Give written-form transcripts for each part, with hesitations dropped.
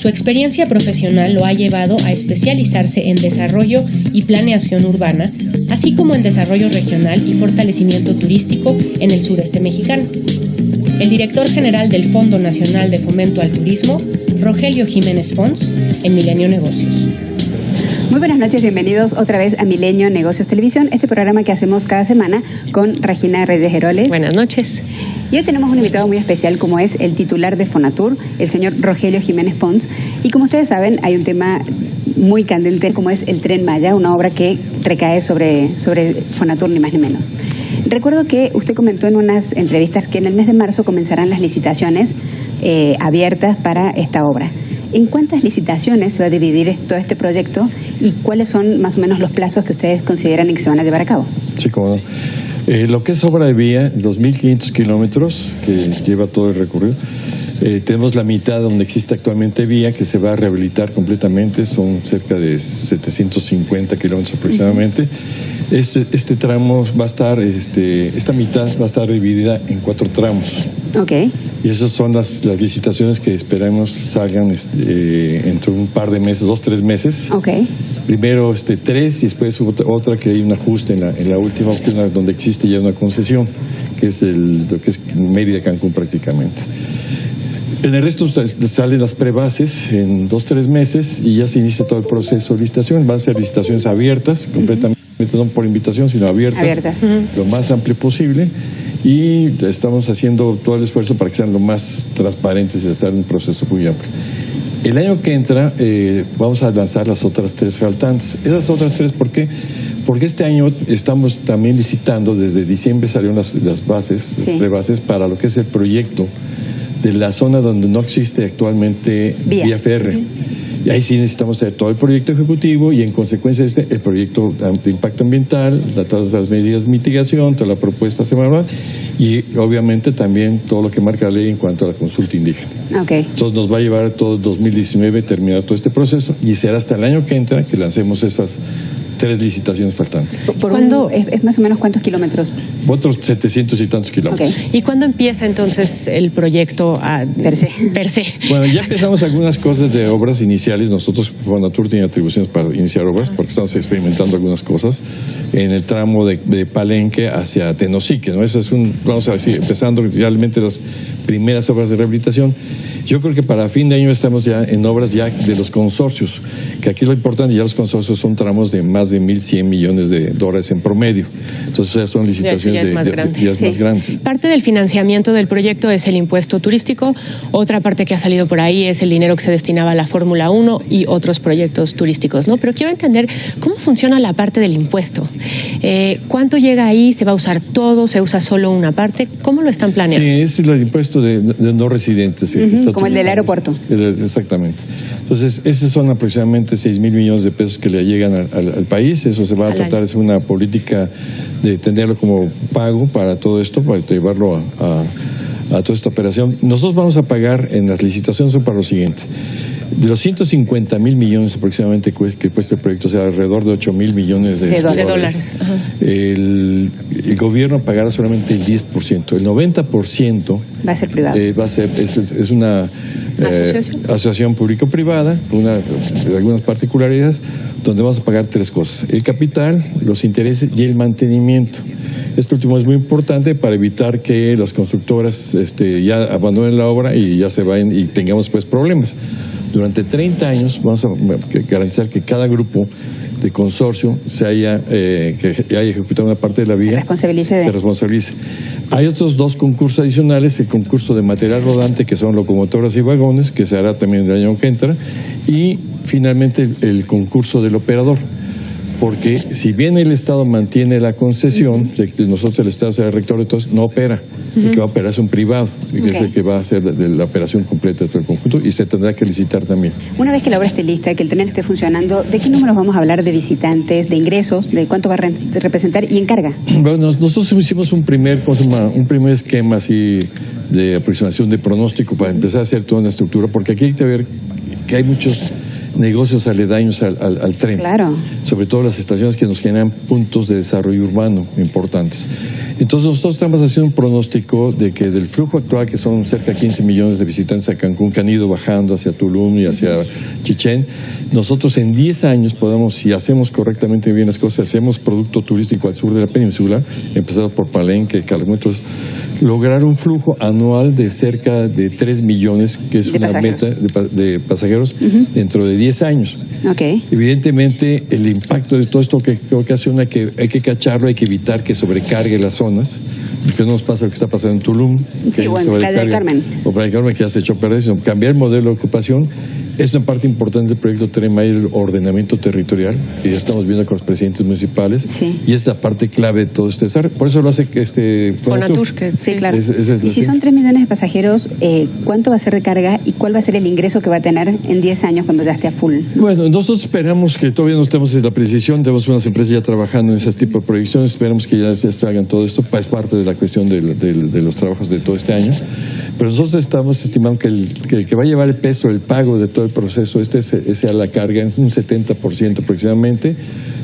Su experiencia profesional lo ha llevado a especializarse en desarrollo y planeación urbana, así como en desarrollo regional y fortalecimiento turístico en el sureste mexicano. El director general del Fondo Nacional de Fomento al Turismo, Rogelio Jiménez Pons, en Milenio Negocios. Muy buenas noches, bienvenidos otra vez a Milenio Negocios Televisión, este programa que hacemos cada semana con Regina Reyes Heroles. Buenas noches. Y hoy tenemos un invitado muy especial como es el titular de Fonatur, el señor Rogelio Jiménez Pons. Y como ustedes saben, hay un tema muy candente como es el Tren Maya, una obra que recae sobre Fonatur, ni más ni menos. Recuerdo que usted comentó en unas entrevistas que en el mes de marzo comenzarán las licitaciones abiertas para esta obra. ¿En cuántas licitaciones se va a dividir todo este proyecto y cuáles son más o menos los plazos que ustedes consideran que se van a llevar a cabo? Sí, cómo no. Lo que es obra de vía, 2.500 kilómetros que lleva todo el recorrido. Tenemos la mitad donde existe actualmente vía que se va a rehabilitar completamente, son cerca de 750 kilómetros aproximadamente. Este tramo va a estar, esta mitad va a estar dividida en 4 tramos. Okay. Y esas son las licitaciones que esperamos salgan entre un par de meses, 2-3 meses. Okay. Primero 3 y después otra que hay un ajuste en la última, que es donde existe ya una concesión, que es lo que es Mérida-Cancún prácticamente. En el resto salen las prebases en 2-3 meses y ya se inicia todo el proceso de licitación. Van a ser licitaciones abiertas, completamente, no por invitación, sino abiertas. Lo más amplio posible. Y estamos haciendo todo el esfuerzo para que sean lo más transparentes y estar en un proceso muy amplio. El año que entra vamos a lanzar las otras 3 faltantes. Esas otras 3, ¿por qué? Porque este año estamos también licitando, desde diciembre salieron las bases, las prebases para lo que es el proyecto de la zona donde no existe actualmente vía férrea. Y ahí sí necesitamos hacer todo el proyecto ejecutivo y en consecuencia el proyecto de impacto ambiental, todas las medidas de mitigación, toda la propuesta semanal y obviamente también todo lo que marca la ley en cuanto a la consulta indígena. Okay. Entonces nos va a llevar todo 2019 terminar todo este proceso y será hasta el año que entra que lancemos esas 3 licitaciones faltantes. ¿Cuándo es más o menos cuántos kilómetros? Otros 700 y tantos kilómetros. Okay. ¿Y cuándo empieza entonces el proyecto per se? Bueno, ya empezamos algunas cosas de obras iniciales. Nosotros, Fonatur, tiene atribuciones para iniciar obras porque estamos experimentando algunas cosas en el tramo de Palenque hacia Tenosique, ¿no? Eso es vamos a decir, empezando realmente las primeras obras de rehabilitación. Yo creo que para fin de año estamos ya en obras ya de los consorcios, que aquí lo importante, ya los consorcios son tramos de más de 1.100 millones de dólares en promedio. Entonces ya son licitaciones más grandes. Parte del financiamiento del proyecto es el impuesto turístico, otra parte que ha salido por ahí es el dinero que se destinaba a la Fórmula 1 y otros proyectos turísticos, ¿no? Pero quiero entender cómo funciona la parte del impuesto. ¿Cuánto llega ahí? ¿Se va a usar todo? ¿Se usa solo una parte? ¿Cómo lo están planeando? Sí, es el impuesto de no residentes. Como el del aeropuerto. Exactamente. Entonces, esos son aproximadamente 6.000 millones de pesos que le llegan al país. Eso se va a tratar de una política de tenerlo como pago para todo esto, para llevarlo a toda esta operación. Nosotros vamos a pagar en las licitaciones son para lo siguiente. De los 150.000 millones aproximadamente que cuesta el proyecto, o sea, alrededor de 8.000 millones de dólares. El gobierno pagará solamente el 10%. El 90% va a ser privado. Es una asociación público-privada, algunas particularidades, donde vamos a pagar 3 cosas: el capital, los intereses y el mantenimiento. Esto último es muy importante para evitar que las constructoras ya abandonen la obra y ya se vayan y tengamos pues problemas. Durante 30 años vamos a garantizar que cada grupo de consorcio que haya ejecutado una parte de la vía se responsabilice. Hay otros 2 concursos adicionales: el concurso de material rodante, que son locomotoras y vagones, que se hará también el año que entra, y finalmente el concurso del operador. Porque si bien el Estado mantiene la concesión, nosotros el Estado será el rector, entonces no opera. El que va a operar es un privado, que es el que va a hacer la operación completa de todo el conjunto, y se tendrá que licitar también. Una vez que la obra esté lista, que el tren esté funcionando, ¿de qué números vamos a hablar de visitantes, de ingresos, de cuánto va a representar y en carga? Bueno, nosotros hicimos un primer esquema así de aproximación de pronóstico para empezar a hacer toda una estructura, porque aquí hay que ver que hay muchos negocios aledaños al tren. Claro. Sobre todo las estaciones que nos generan puntos de desarrollo urbano importantes. Entonces nosotros estamos haciendo un pronóstico de que del flujo actual, que son cerca de 15 millones de visitantes a Cancún, que han ido bajando hacia Tulum y hacia Chichén, nosotros en 10 años podemos, si hacemos correctamente bien las cosas, hacemos producto turístico al sur de la península, empezando por Palenque, Calakmul, lograr un flujo anual de cerca de 3 millones, que es una meta de pasajeros dentro de 10 años. Okay. Evidentemente, el impacto de todo esto que ocasiona que hay que cacharlo, hay que evitar que sobrecargue las zonas, porque no nos pasa lo que está pasando en Tulum. Sí, bueno, Playa del Carmen. O Playa del Carmen, que ya se echó a perder, sino cambiar el modelo de ocupación. Es una parte importante del proyecto Tren Maya, el ordenamiento territorial, que ya estamos viendo con los presidentes municipales, sí. Y es la parte clave de todo este desarrollo. Por eso lo hace Fonatur. Sí, claro. Y si son 3 millones de pasajeros, ¿cuánto va a ser de carga y cuál va a ser el ingreso que va a tener en 10 años cuando ya esté a full? Bueno, nosotros esperamos que todavía no estemos en la precisión, tenemos unas empresas ya trabajando en ese tipo de proyecciones, esperamos que ya se hagan todo esto, es parte de la cuestión de los trabajos de todo este año, pero nosotros estamos estimando que el que va a llevar el peso, el pago de todo el proceso, sea la carga, es un 70% aproximadamente,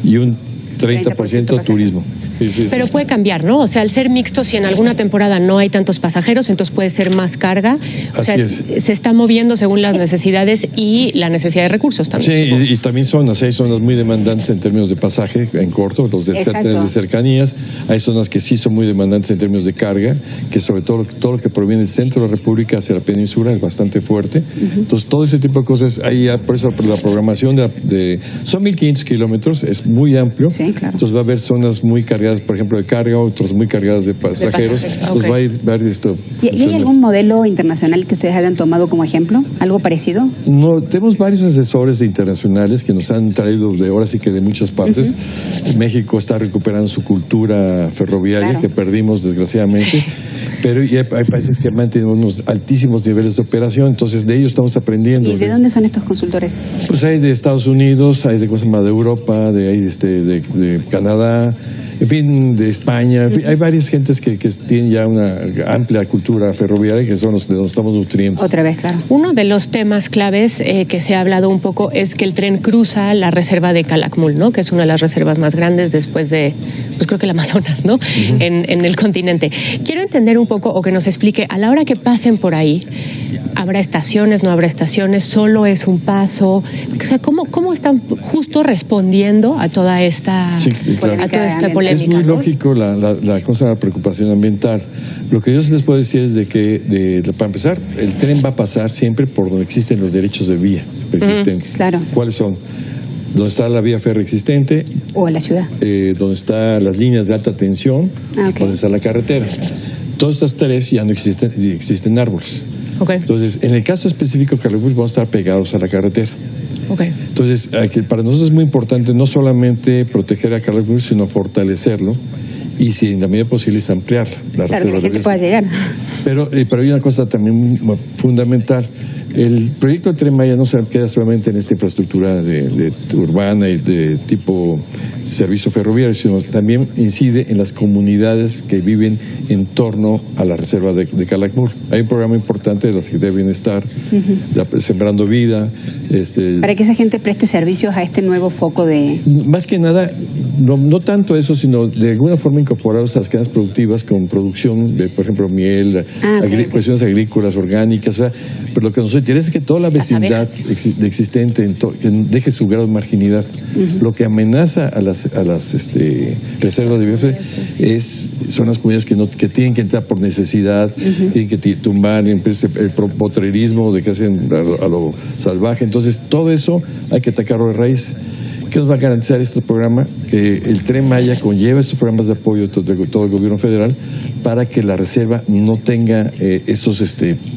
y un 30% turismo. Sí. Pero puede cambiar, ¿no? O sea, al ser mixto, si en alguna temporada no hay tantos pasajeros, entonces puede ser más carga. Así es. Se está moviendo según las necesidades y la necesidad de recursos también. Sí, y también hay zonas muy demandantes en términos de pasaje, en corto, los de cercanías. Hay zonas que sí son muy demandantes en términos de carga, que sobre todo lo que proviene del centro de la República hacia la península es bastante fuerte. Entonces, todo ese tipo de cosas, ahí por eso la programación son 1.500 kilómetros, es muy amplio. Sí, claro. Entonces va a haber zonas muy cargadas, por ejemplo, de carga, otras muy cargadas de pasajeros. Entonces va a ir esto. ¿Y hay algún modelo internacional que ustedes hayan tomado como ejemplo? ¿Algo parecido? No, tenemos varios asesores internacionales que nos han traído ahora sí que de muchas partes. México está recuperando su cultura ferroviaria que perdimos desgraciadamente. Sí. Pero hay países que mantienen unos altísimos niveles de operación, entonces de ellos estamos aprendiendo. ¿Y de dónde son estos consultores? Pues hay de Estados Unidos, hay de Europa, de Canadá, en fin, de España. En fin, hay varias gentes que tienen ya una amplia cultura ferroviaria, que son los de donde estamos nutriendo. Otra vez, claro. Uno de los temas claves que se ha hablado un poco es que el tren cruza la reserva de Calakmul, ¿no? Que es una de las reservas más grandes después de, pues creo que el Amazonas, ¿no? En el continente. Quiero entender un poco, o que nos explique, a la hora que pasen por ahí, ¿habrá estaciones, no habrá estaciones? ¿Solo es un paso? O sea, ¿cómo están justo respondiendo a toda esta, a toda esta polémica? Es muy lógico la cosa de la preocupación ambiental. Lo que yo les puedo decir es de que, para empezar, el tren va a pasar siempre por donde existen los derechos de vía existentes. Claro. ¿Cuáles son? Donde está la vía férrea existente. O en la ciudad. Donde están las líneas de alta tensión. Donde está la carretera. Todas estas tres ya no existen árboles. Entonces, en el caso específico de Calakmul, vamos a estar pegados a la carretera. Entonces, para nosotros es muy importante no solamente proteger a Calakmul, sino fortalecerlo y, si en la medida posible, es ampliar la reserva. Claro, que la gente pueda llegar. Pero hay una cosa también fundamental. El proyecto del Tren Maya no se queda solamente en esta infraestructura de urbana y de tipo servicio ferroviario, sino también incide en las comunidades que viven en torno a la reserva de Calakmul. Hay un programa importante de la Secretaría de Bienestar, Sembrando Vida. Para que esa gente preste servicios a este nuevo foco de... Más que nada, no tanto eso, sino de alguna forma incorporarlos a las cadenas productivas con producción de, por ejemplo, miel, cuestiones agrícolas, orgánicas, o sea, pero lo que nos interesa es que toda la vecindad existente que deje su grado de marginidad. Lo que amenaza a las reservas de biosfera son las comunidades que tienen que entrar por necesidad, tienen que tumbar el potrerismo de que hacen a lo salvaje. Entonces, todo eso hay que atacarlo de raíz. ¿Qué nos va a garantizar este programa? Que el Tren Maya conlleva estos programas de apoyo de todo el gobierno federal para que la reserva no tenga esos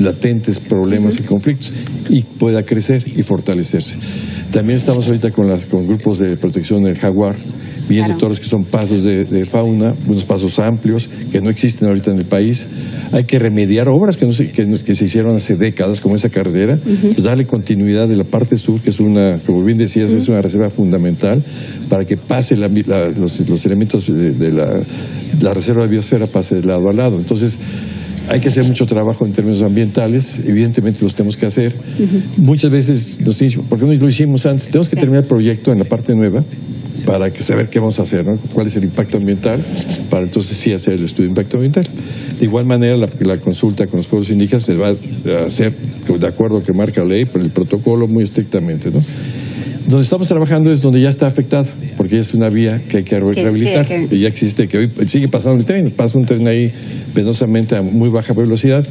latentes problemas y conflictos y pueda crecer y fortalecerse. También estamos ahorita con grupos de protección del jaguar, viendo todos los que son pasos de fauna, unos pasos amplios que no existen ahorita en el país. Hay que remediar obras que se hicieron hace décadas, como esa carretera, pues darle continuidad de la parte sur, que es como bien decías, es una reserva fundamental para que pase los elementos de la reserva de biosfera, pase de lado a lado. Entonces, hay que hacer mucho trabajo en términos ambientales, evidentemente los tenemos que hacer. Muchas veces nos dicen, ¿por qué no lo hicimos antes? Tenemos que terminar el proyecto en la parte nueva para saber qué vamos a hacer, ¿no? Cuál es el impacto ambiental, para entonces sí hacer el estudio de impacto ambiental. De igual manera, la consulta con los pueblos indígenas se va a hacer de acuerdo a lo que marca la ley, por el protocolo muy estrictamente, ¿no? Donde estamos trabajando es donde ya está afectado, porque es una vía que hay que rehabilitar, que ya existe, que hoy sigue pasando el tren, pasa un tren ahí penosamente a muy baja velocidad,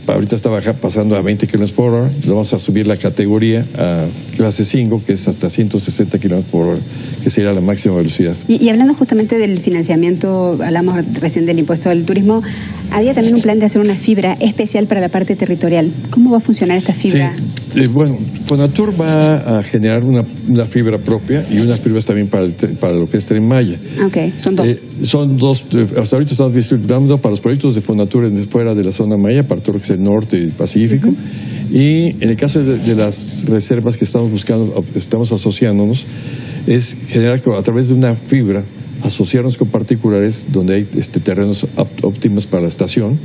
ahorita está pasando a 20 km por hora, le vamos a subir la categoría a clase 5, que es hasta 160 km por hora, que sería la máxima velocidad. Y hablando justamente del financiamiento, hablamos recién del impuesto al turismo, había también un plan de hacer una fibra especial para la parte territorial. ¿Cómo va a funcionar esta fibra? Sí, bueno, Fonatur va a generar una fibra propia y unas fibras también para lo que es Tren Maya. Ok, son dos. Son dos, hasta ahorita estamos distribuyendo para los proyectos de Fonatur fuera de la zona Maya, para todo lo que es el norte y el Pacífico. Y en el caso de las reservas que estamos buscando, estamos asociándonos, es generar a través de una fibra, asociarnos con particulares donde hay terrenos óptimos para la estación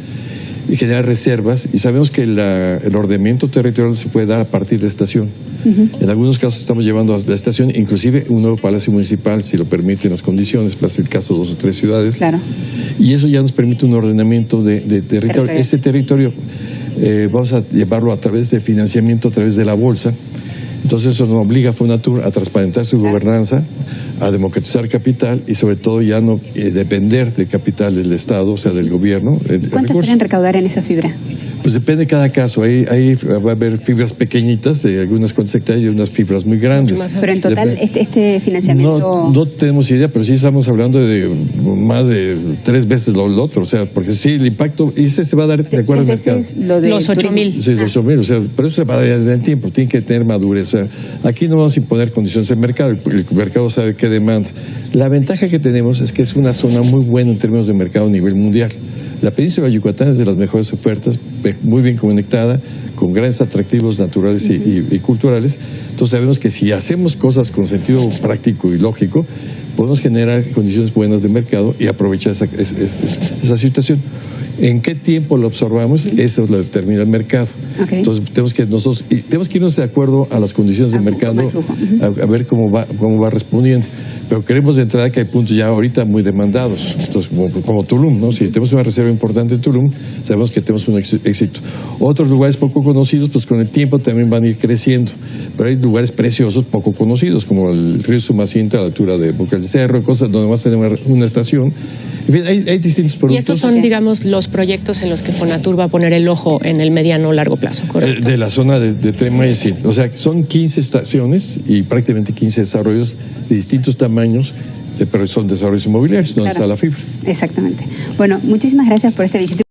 y generar reservas, y sabemos que el ordenamiento territorial se puede dar a partir de la estación. En algunos casos estamos llevando a la estación inclusive un nuevo palacio municipal, si lo permiten las condiciones, pasa el caso de 2 o 3 ciudades. Claro. Y eso ya nos permite un ordenamiento de territorio. Ese territorio vamos a llevarlo a través de financiamiento, a través de la bolsa. Entonces eso nos obliga a Fonatur a transparentar su gobernanza, a democratizar capital y sobre todo ya no depender del capital del Estado, o sea, del gobierno. ¿Cuánto esperan recaudar en esa fibra? Pues depende de cada caso. Ahí va a haber fibras pequeñitas de algunas cuantas hectáreas y unas fibras muy grandes. Pero en total, este financiamiento... No tenemos idea, pero sí estamos hablando de más de 3 veces lo otro. O sea, porque sí, el impacto, y ese se va a dar de acuerdo al mercado. Los 8,000. Sí, los 8,000. O sea, pero eso se va a dar en el tiempo, tiene que tener madurez. O sea, aquí no vamos a imponer condiciones del mercado, el mercado sabe qué demanda. La ventaja que tenemos es que es una zona muy buena en términos de mercado a nivel mundial. La península de Yucatán es de las mejores ofertas, muy bien conectada, con grandes atractivos naturales y culturales. Entonces sabemos que si hacemos cosas con sentido práctico y lógico, podemos generar condiciones buenas de mercado y aprovechar esa situación. ¿En qué tiempo lo observamos? Eso lo determina el mercado. Entonces tenemos que irnos de acuerdo a las condiciones del mercado, a ver cómo va respondiendo. Pero queremos de entrada que hay puntos ya ahorita muy demandados, entonces, como Tulum, ¿no? Si tenemos una reserva importante en Tulum, sabemos que tenemos un éxito. Otros lugares poco conocidos, pues con el tiempo también van a ir creciendo, pero hay lugares preciosos poco conocidos, como el río Sumacinta a la altura de Boca del Cerro, cosas donde más tenemos una estación. En fin, hay distintos productos. Y estos son, digamos, los proyectos en los que Fonatur va a poner el ojo en el mediano o largo plazo, ¿correcto? De la zona de Tren Maya, sí. O sea, son 15 estaciones y prácticamente 15 desarrollos de distintos tamaños, pero son desarrollos inmobiliarios, donde está la fibra. Exactamente. Bueno, muchísimas gracias por esta visita.